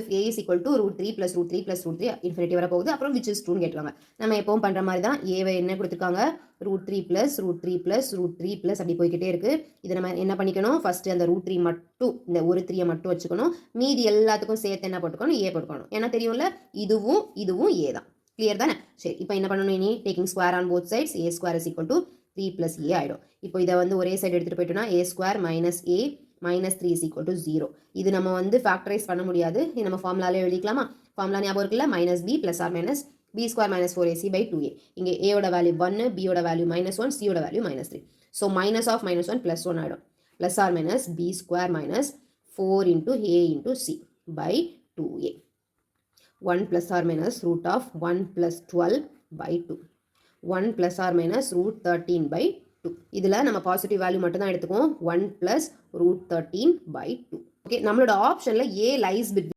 if a is equal to root 3 plus root 3 plus root 3 infinity வர போகுது. அப்புறம் which is true னு கேட்கலாங்க. நம்ம எப்பவும் பண்ற மாதிரி தான் a என்ன கொடுத்துருக்காங்க root 3 plus root 3 plus root 3 plus அப்படி போய்கிட்டே இருக்கு. இதை நம்ம என்ன பண்ணிக்கணும், ஃபர்ஸ்ட் அந்த root 3 மட்டும் இந்த ஒரு 3 மட்டும் வச்சுக்கணும். மீதி எல்லாத்துக்கும் சேர்த்து என்ன போட்டுக்கணும், a போட்டுக்கணும். ஏன்னா தெரியும்ல இதுவும் a தான். கிளியர் தானே? சரி, இப்போ என்ன பண்ணணும், இனி taking square on both sides a square is equal to 3 plus a ஆயிடும். இப்போ இதை வந்து ஒரே சைடு எடுத்துட்டு போயிட்டோம்னா a square minus a minus 3 is equal to 0. இது நம்ம வந்து ஃபேக்டரைஸ் பண்ண முடியாது. இது நம்ம ஃபார்முலாலே எழுதிக்கலாமா? ஃபார்முலா ஞாபகம் இருக்குல்ல, minus b plus or minus b square minus 4ac by 2a. இங்கே a ஓட வேல்யூ 1, b ஓட வேல்யூ -1, c ஓட value -3. So minus of -1 plus 1 ஆகிடும். plus or minus b square minus 4 into a into c by 2a. 1 plus or minus root of 1 plus 12 by 2. 1 plus or minus root 13 by 2. இதில் நம்ம positive value மட்டும் தான் எடுத்துக்குவோம். 1 plus root 13 by 2. Okay, நம்மளோட ஆப்ஷனில் a lies between